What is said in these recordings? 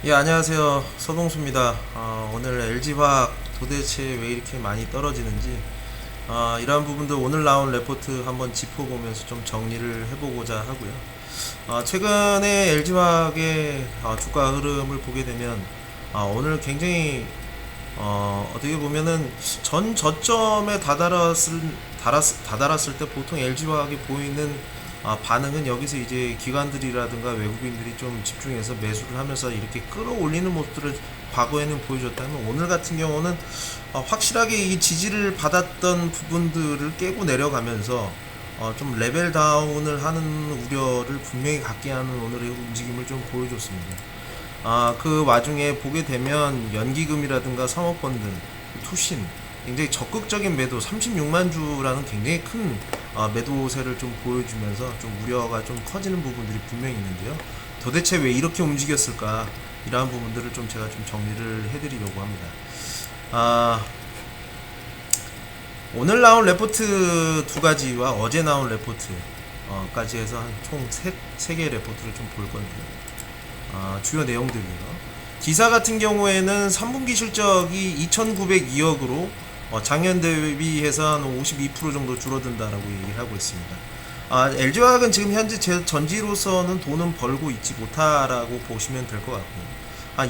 예, 안녕하세요. 서동수입니다. 오늘 LG화학 도대체 왜 이렇게 많이 떨어지는지, 이러한 부분들 오늘 나온 레포트 한번 짚어보면서 좀 정리를 해보고자 하고요. 최근에 LG화학의 주가 흐름을 보게 되면, 오늘 굉장히, 어떻게 보면은 전 저점에 다다랐을 때 보통 LG화학이 보이는 반응은 여기서 이제 기관들이라든가 외국인들이 좀 집중해서 매수를 하면서 이렇게 끌어올리는 모습들을 과거에는 보여줬다면, 오늘 같은 경우는 확실하게 이 지지를 받았던 부분들을 깨고 내려가면서 좀 레벨 다운을 하는 우려를 분명히 갖게 하는 오늘의 움직임을 좀 보여줬습니다. 그 와중에 보게 되면 연기금이라든가 사모펀드, 투신 굉장히 적극적인 매도 36만 주라는 굉장히 큰 매도세를 좀 보여주면서 좀 우려가 좀 커지는 부분들이 분명히 있는데요. 도대체 왜 이렇게 움직였을까? 이러한 부분들을 좀 제가 좀 정리를 해드리려고 합니다. 아, 오늘 나온 레포트 두 가지와 어제 나온 레포트까지 해서 한 총 세 개의 레포트를 좀 볼 건데요. 주요 내용들이요. 기사 같은 경우에는 3분기 실적이 2,902억으로 작년 대비해서 한 52% 정도 줄어든다라고 얘기를 하고 있습니다. LG화학은 지금 현재 전지로서는 돈은 벌고 있지 못하라고 보시면 될 것 같고요.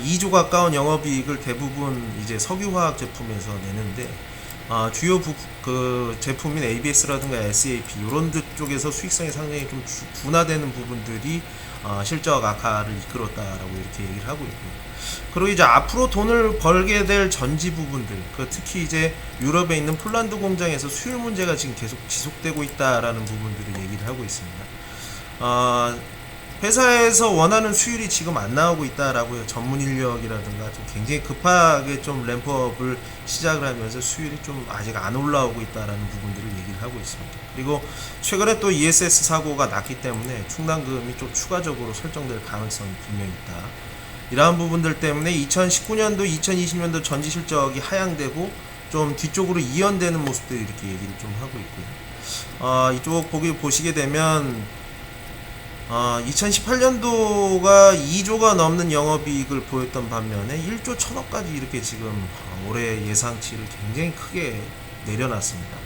2조 가까운 영업이익을 대부분 이제 석유화학 제품에서 내는데, 주요 그 제품인 ABS라든가 SAP 이런 쪽에서 수익성이 상당히 좀 둔화되는 부분들이 실적 악화를 이끌었다라고 이렇게 얘기를 하고 있고요. 그리고 이제 앞으로 돈을 벌게 될 전지 부분들, 특히 이제 유럽에 있는 폴란드 공장에서 수율 문제가 지금 계속 지속되고 있다라는 부분들을 얘기를 하고 있습니다. 회사에서 원하는 수율이 지금 안 나오고 있다라고요. 전문 인력이라든가 좀 굉장히 급하게 좀 램프업을 시작을 하면서 수율이 좀 아직 안 올라오고 있다라는 부분들을 얘기를 하고 있습니다. 그리고 최근에 또 ESS 사고가 났기 때문에 충당금이 좀 추가적으로 설정될 가능성이 분명히 있다. 이러한 부분들 때문에 2019년도, 2020년도 전지 실적이 하향되고 좀 뒤쪽으로 이연되는 모습들 이렇게 얘기를 좀 하고 있고요. 이쪽 보시게 되면 2018년도가 2조가 넘는 영업이익을 보였던 반면에 1조 1천억까지 이렇게 지금 올해 예상치를 굉장히 크게 내려놨습니다.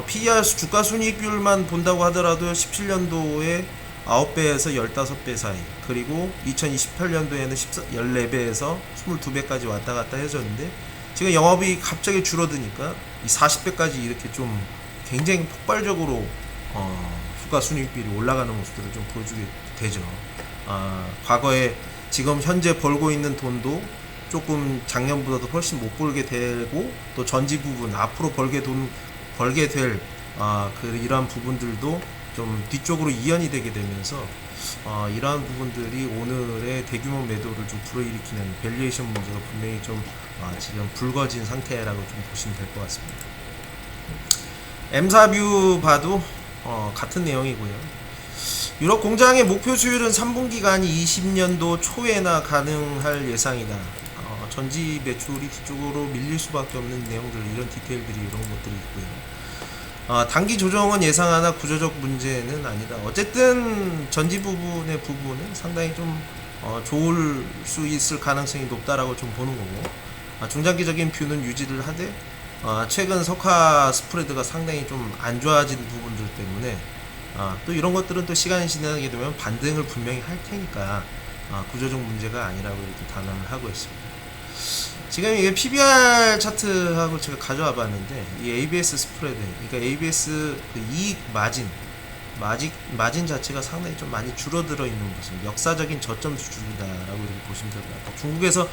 PER 주가순이익 비율만 본다고 하더라도 17년도에 9배에서 15배 사이, 그리고 2028년도에는 14배에서 22배까지 왔다 갔다 해줬는데, 지금 영업이익 갑자기 줄어드니까 이 40배까지 이렇게 좀 굉장히 폭발적으로 주가순이익비율이 올라가는 모습들을 좀 보여주게 되죠. 과거에 지금 현재 벌고 있는 돈도 조금 작년보다도 훨씬 못 벌게 되고, 또 전지 부분 앞으로 벌게 될 이러한 부분들도 좀 뒤쪽으로 이연이 되게 되면서 이러한 부분들이 오늘의 대규모 매도를 좀 불어일으키는 밸류에이션 문제가 분명히 좀 지금 불거진 상태라고 좀 보시면 될 것 같습니다. M사뷰 봐도 같은 내용이고요. 유럽 공장의 목표 수율은 3분기가 아닌 20년도 초에나 가능할 예상이다. 전지 매출이 뒤쪽으로 밀릴 수밖에 없는 내용들, 이런 디테일들이 이런 것들이 있고요. 단기 조정은 예상하나 구조적 문제는 아니다. 어쨌든 전지 부분은 상당히 좀 좋을 수 있을 가능성이 높다라고 좀 보는 거고, 중장기적인 뷰는 유지를 하되 최근 석화 스프레드가 상당히 좀 안 좋아진 부분들 때문에 또 이런 것들은 또 시간이 지나게 되면 반등을 분명히 할 테니까 구조적 문제가 아니라고 이렇게 단언을 하고 있습니다. 지금 이게 PBR 차트하고 제가 가져와 봤는데, 이 ABS 스프레드, 그러니까 ABS 그 이익 마진 자체가 상당히 좀 많이 줄어들어 있는 모습, 역사적인 저점 수준이다라고 이렇게 보시면 될 것 같아요. 중국에서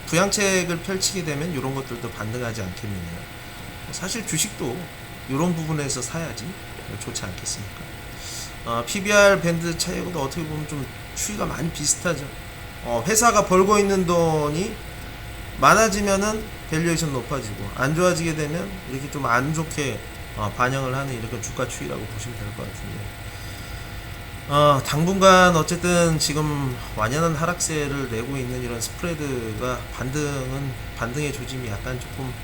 부양책을 펼치게 되면 이런 것들도 반등하지 않겠느냐. 사실 주식도 이런 부분에서 사야지 좋지 않겠습니까? PBR 밴드 차이하고도 어떻게 보면 좀 추이가 많이 비슷하죠. 회사가 벌고 있는 돈이 많아지면은 밸류에이션 높아지고, 안 좋아지게 되면 이렇게 좀 안 좋게 반영을 하는 이렇게 주가 추이라고 보시면 될 것 같은데, 당분간 어쨌든 지금 완연한 하락세를 내고 있는 이런 스프레드가 반등의 조짐이 약간 조금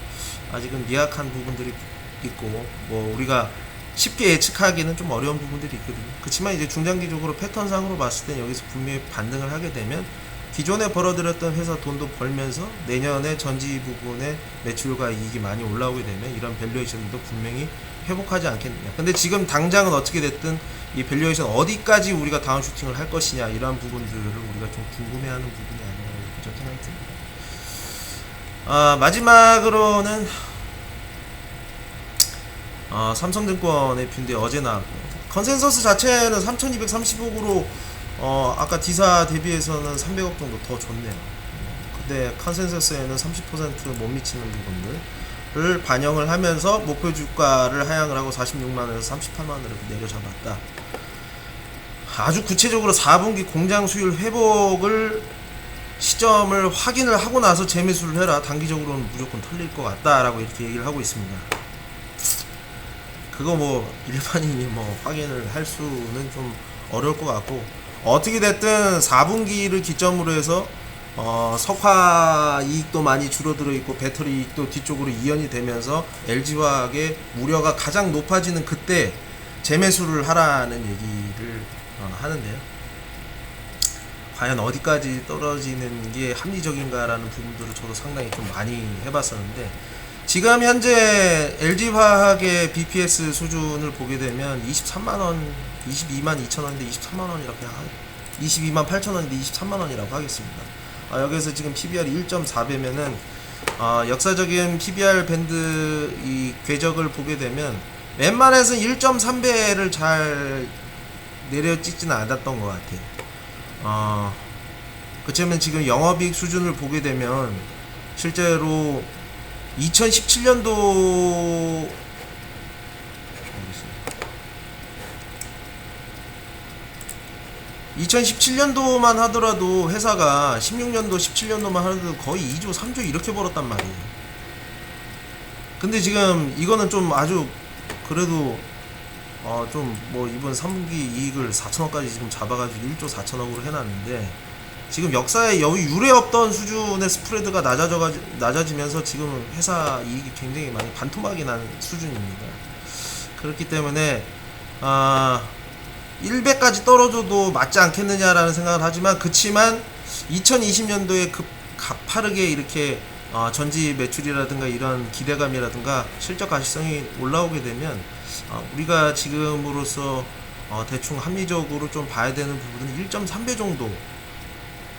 아직은 미약한 부분들이 있고, 뭐 우리가 쉽게 예측하기는 좀 어려운 부분들이 있거든요. 그렇지만 이제 중장기적으로 패턴상으로 봤을 때 여기서 분명히 반등을 하게 되면 기존에 벌어들였던 회사 돈도 벌면서 내년에 전지 부분에 매출과 이익이 많이 올라오게 되면 이런 밸류에이션도 분명히 회복하지 않겠느냐. 근데 지금 당장은 어떻게 됐든 이 밸류에이션 어디까지 우리가 다운 슈팅을 할 것이냐, 이러한 부분들을 우리가 좀 궁금해하는 부분이 아니라 이렇게 좀 생각이 듭니다. 마지막으로는 삼성증권의 뷰인데 어제 나왔고, 컨센서스 자체는 3230억으로 아까 디사 대비해서는 300억 정도 더 좋네요. 근데 컨센서스에는 30% 못 미치는 부분들을 반영을 하면서 목표 주가를 하향을 하고 46만원에서 38만원으로 내려잡았다. 아주 구체적으로 4분기 공장 수율 회복을 시점을 확인을 하고 나서 재매수를 해라. 단기적으로는 무조건 털릴 것 같다라고 이렇게 얘기를 하고 있습니다. 그거 뭐 일반인이 뭐 확인을 할 수는 좀 어려울 것 같고, 어떻게 됐든 4분기를 기점으로 해서 석화 이익도 많이 줄어들어 있고 배터리 이익도 뒤쪽으로 이연이 되면서 LG화학의 우려가 가장 높아지는 그때 재매수를 하라는 얘기를 하는데요. 과연 어디까지 떨어지는 게 합리적인가라는 부분들을 저도 상당히 좀 많이 해봤었는데, 지금 현재 LG화학의 BPS 수준을 보게 되면 23만원, 22만 2천원인데 23만원 이렇게 22만 8천원인데 23만원이라고 하겠습니다. 여기서 지금 PBR이 1.4배면은 역사적인 PBR 밴드 이 궤적을 보게 되면 웬만해서는 1.3배를 잘 내려 찍지는 않았던 것 같아요. 그치만 지금 영업이익 수준을 보게 되면 실제로 2017년도 2017년도만 하더라도 회사가 16년도 17년도만 하더라도 거의 2조 3조 이렇게 벌었단 말이에요. 근데 지금 이거는 좀 아주 그래도 좀 뭐 이번 3분기 이익을 4천억까지 지금 잡아가지고 1조 4천억으로 해놨는데, 지금 역사에 유례 없던 수준의 스프레드가 낮아지면서 지금 회사 이익이 굉장히 많이 반토막이 난 수준입니다. 그렇기 때문에 1배까지 떨어져도 맞지 않겠느냐라는 생각을 하지만, 그치만 2020년도에 가파르게 이렇게 전지 매출이라든가 이런 기대감이라든가 실적 가시성이 올라오게 되면 우리가 지금으로서 대충 합리적으로 좀 봐야 되는 부분은 1.3배 정도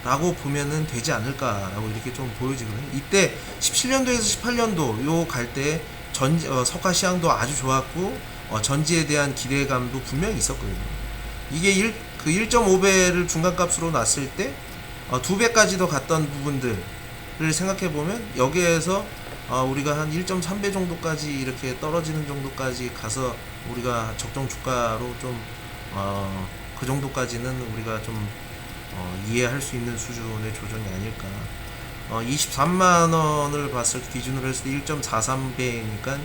라고 보면은 되지 않을까라고 이렇게 좀 보여지거든요. 이때 17년도에서 18년도 요 갈 때 석화 시황도 아주 좋았고 전지에 대한 기대감도 분명히 있었거든요. 이게 1.5배를 중간값으로 놨을 때 2배까지도 갔던 부분들을 생각해 보면 여기에서 우리가 한 1.3배 정도까지 이렇게 떨어지는 정도까지 가서 우리가 적정 주가로 좀 그 정도까지는 우리가 좀 이해할 수 있는 수준의 조정이 아닐까. 23만원을 봤을 때 기준으로 했을 때 1.43배니까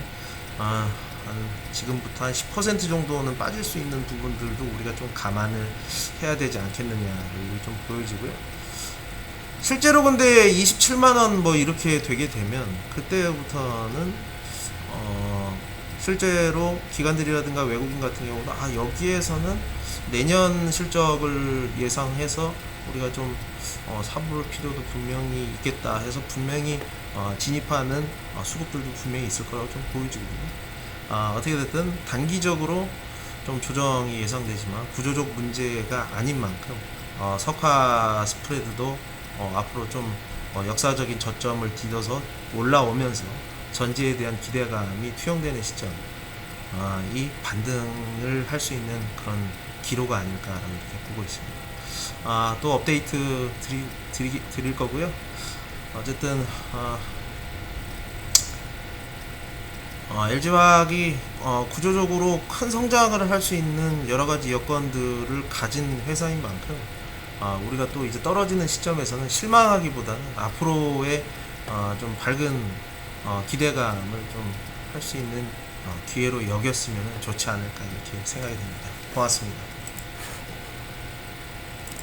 한 지금부터 한 10% 정도는 빠질 수 있는 부분들도 우리가 좀 감안을 해야 되지 않겠느냐를 좀 보여지고요. 실제로 근데 27만원 뭐 이렇게 되게 되면 그때부터는 실제로 기관들이라든가 외국인 같은 경우는 여기에서는 내년 실적을 예상해서 우리가 좀 사볼 필요도 분명히 있겠다 해서 분명히 진입하는 수급들도 분명히 있을 거라고 좀 보여지거든요. 어떻게 됐든 단기적으로 좀 조정이 예상되지만 구조적 문제가 아닌 만큼 석화 스프레드도 앞으로 좀 역사적인 저점을 뒤져서 올라오면서 전지에 대한 기대감이 투영되는 시점, 이 반등을 할 수 있는 그런 기로가 아닐까라고 이렇게 보고 있습니다. 또 업데이트 드릴 거고요. 어쨌든 LG화학이 구조적으로 큰 성장을 할 수 있는 여러가지 여건들을 가진 회사인 만큼 우리가 또 이제 떨어지는 시점에서는 실망하기보다는 앞으로의 좀 밝은 기대감을 좀 할 수 있는 기회로 여겼으면 좋지 않을까 이렇게 생각이 됩니다. 고맙습니다.